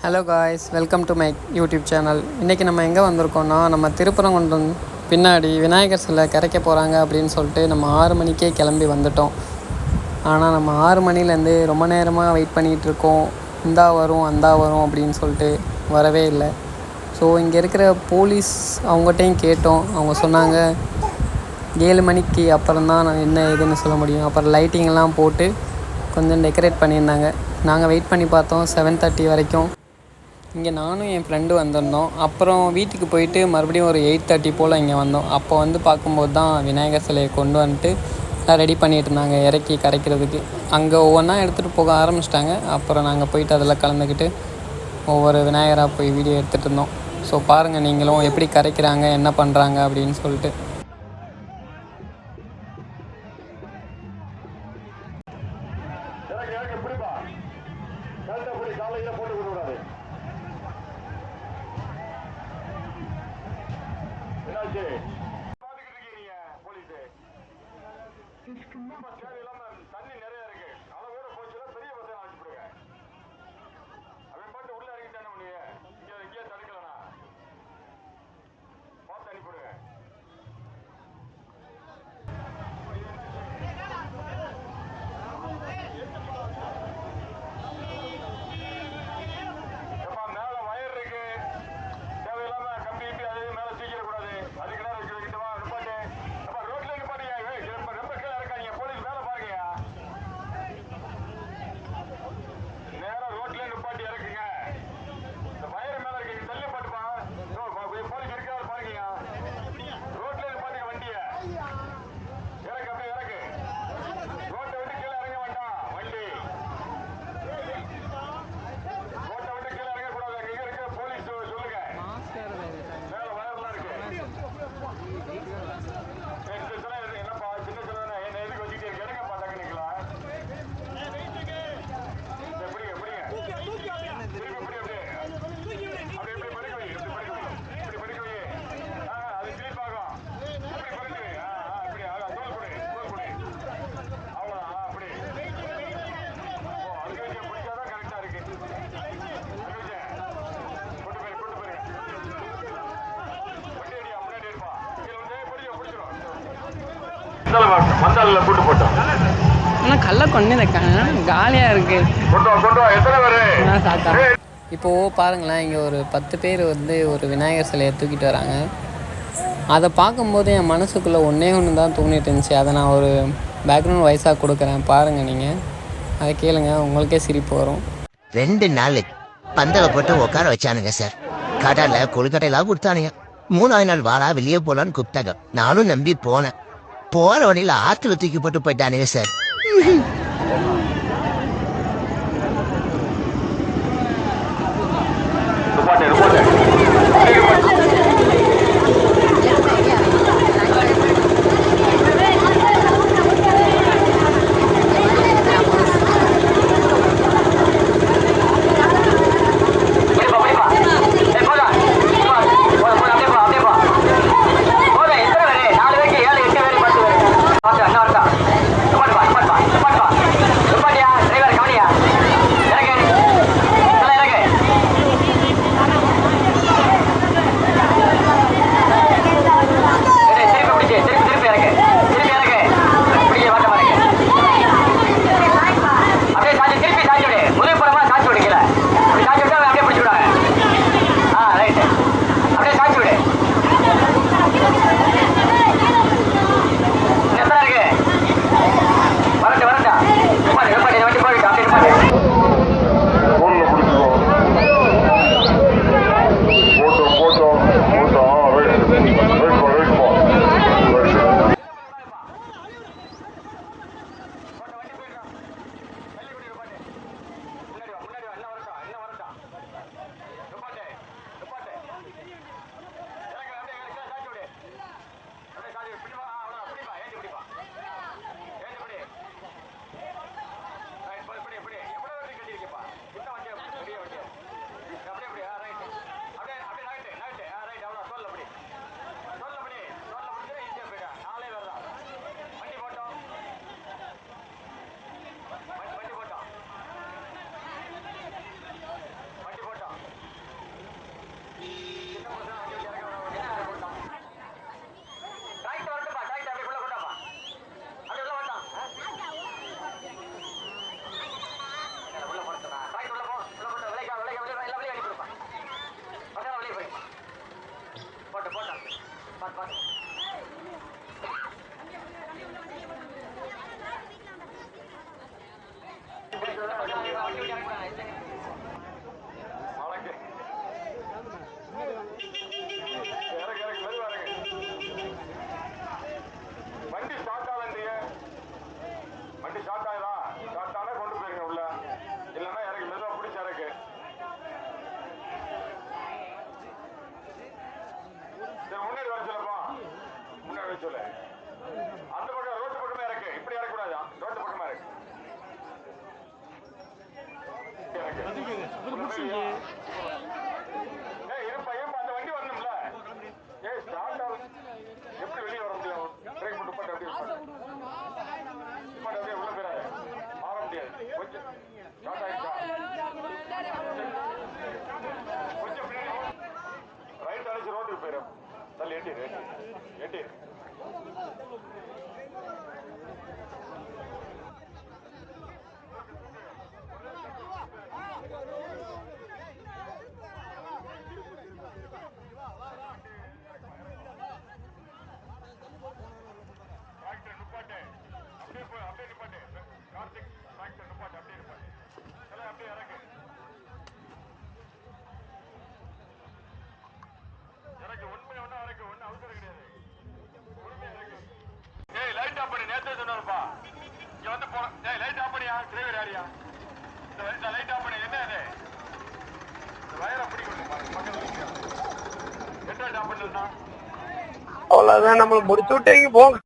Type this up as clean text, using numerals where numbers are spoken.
Hello guys, welcome to my YouTube channel. இன்றைக்கி நம்ம எங்கே வந்திருக்கோம்னா, நம்ம திருப்பரங்குன்றம் பின்னாடி விநாயகர் சிலை கரைக்க போகிறாங்க அப்படின்னு சொல்லிட்டு நம்ம 6 மணிக்கே கிளம்பி வந்துட்டோம். ஆனால் நம்ம 6 மணிலேருந்து ரொம்ப நேரமாக வெயிட் பண்ணிகிட்ருக்கோம். இந்தா வரும் அந்தா வரும் அப்படின்னு சொல்லிட்டு வரவே இல்லை. ஸோ இங்கே இருக்கிற போலீஸ் அவங்ககிட்டையும் கேட்டோம். அவங்க சொன்னாங்க 7 மணிக்கு அப்புறம் தான் நான் என்ன ஏதுன்னு சொல்ல முடியும். அப்புறம் லைட்டிங்கெல்லாம் போட்டு கொஞ்சம் டெக்கரேட் பண்ணியிருந்தாங்க. நாங்கள் வெயிட் பண்ணி பார்த்தோம் 7:30 வரைக்கும். இங்கே நானும் என் ஃப்ரெண்டு வந்திருந்தோம். அப்புறம் வீட்டுக்கு போயிட்டு மறுபடியும் ஒரு 8:30 போல் இங்கே வந்தோம். அப்போ வந்து பார்க்கும்போது தான் விநாயகர் சிலையை கொண்டு வந்துட்டு ரெடி பண்ணிகிட்டு இருந்தாங்க இறக்கி கரைக்கிறதுக்கு. அங்கே ஒவ்வொன்றா எடுத்துகிட்டு போக ஆரம்பிச்சிட்டாங்க. அப்புறம் நாங்கள் போயிட்டு அதில் கலந்துக்கிட்டு ஒவ்வொரு விநாயகராக போய் வீடியோ எடுத்துகிட்டு இருந்தோம். ஸோ பாருங்கள் நீங்களும் எப்படி கரைக்கிறாங்க, என்ன பண்ணுறாங்க அப்படின்னு சொல்லிட்டு. தண்ணி நிறைய இருக்கு. அளவோட போச்சுன்னா பெரிய பசங்க அனுப்பிடுங்க. அவன் பாட்டு உள்ள இறங்கிட்டான உடைய இங்கே தடுக்கலனா பார்த்து அனுப்பிடுங்க. மேல வயர் இருக்கு, தேவையில்லாம கம்பி கிம்பி அது மேல தூக்கிட கூடாது. அதுக்கு நேரம் வச்சுக்கிட்டு வா நிப்பாட்டு. ரோட்ல நிப்பாட்டியா, ரொம்ப கீழே இருக்காங்க. போலீஸ் மேல பாருங்க, நேரா ரோட்ல நிப்பாட்டி இறக்குங்க. இந்த வயர் மேல இருக்கு, தள்ளி பாட்டுப்பா. போலீஸ் இருக்காரு பாருங்க. ரோட்ல நிப்பாட்டுங்க வண்டிய. இறக்கு, அப்படியே இறக்கு. ரோட்டை விட்டு கீழே இறங்க வேண்டாம் வண்டி. ரோட்டை விட்டு கீழே இறங்க கூடாது. இங்க இருக்க போலீஸ் சொல்லுங்க. மேல வயர்லாம் இருக்கு. என்னப்பா சின்ன சின்ன என்ன எதுக்கு வச்சுட்டு இறங்க பார்த்தாங்க நீங்களா? மந்தாலில் கூட்டு போட்டோம். ஆனால் கல்லை கொண்டு இருக்காங்க, காலியாக இருக்குது. இப்போது பாருங்களேன், இங்கே ஒரு 10 பேர் வந்து ஒரு விநாயகர் சிலையை தூக்கிட்டு வராங்க. அதை பார்க்கும்போது என் மனசுக்குள்ளே ஒன்று தான் தோணிட்டு இருந்துச்சு. அதை நான் ஒரு பேக்ரவுண்ட் வாய்ஸாக கொடுக்குறேன், பாருங்கள் நீங்கள். அதை கேளுங்க, உங்களுக்கே சிரிப்பு வரும். 2 நாள் பந்தலை போட்டு உட்கார வச்சானுங்க சார். கடலில் கொழுக்கட்டையெல்லாம் கொடுத்தானுங்க. 3ஆவது நாள் வாரா வெளியே போலான்னு கூப்பிட்டாங்க. நானும் நம்பி போனேன். போற வழியில் ஆற்றுல தூக்கி போட்டு போயிட்டானுங்க சார். வண்டி ஸ்டார்ட் ஆகலைங்க. வண்டி ஸ்டார்ட் ஆகுதா? ஸ்டார்ட் ஆனா கொண்டு போயிருங்க உள்ள, இல்லைன்னா இறக்கி மெதுவாக பிடிச்ச இறக்கு. சரி முன்னாடி வர சொல்லப்பா, முன்னாடி வர சொல்லு. அந்த பக்கம் ரோட்டு பக்கமே இறக்கு, இப்படி இறக்கூடாது, ரோட்டு பக்கமா இருக்கு. இருப்பா இருப்பா, அந்த வண்டி வரணும்ல. ஸ்டார்ட் ஆகும், எப்படி வெளியே வர முடியும்? பிரேக் போட்டு போட்டு அப்படியே அப்படியே உள்ள போயிடாது, மாற முடியாது. கொஞ்சம் ஸ்டார்ட் ஆயிடுச்சா? கொஞ்சம் பின்னாடி ரைட் அடிச்சு ரோட்டுக்கு போயிடும். தள்ளி எட்டிடு எட்டிடு. அப்படியே நிப்பாட்டு கார்த்திக், டிராக்டர் நிப்பாட்டு, அப்படியே நிப்பாட்டு, அப்படியே இறக்கு இறக்கு, உண்மையா ஒன்னும் இறக்கு, ஒன்னும் அவசரம் கிடையாது, உண்மையா இறக்கு. ஏய் லைட் ஆஃப் பண்ணி, நேத்தே சொன்னாருப்பா இங்க வந்து போற. ஏய் லைட் ஆஃப் பண்ணியா, டிரைவர் யாரியா? இந்த லைட் ஆஃப் பண்ணி. என்ன இது? இந்த வயரை பிடி கொண்டு பக்கத்துல எட்டு ஆஃப் பண்ணா அவ்வளவுதான், நம்மள முடிச்சு விட்டீங்க போங்க.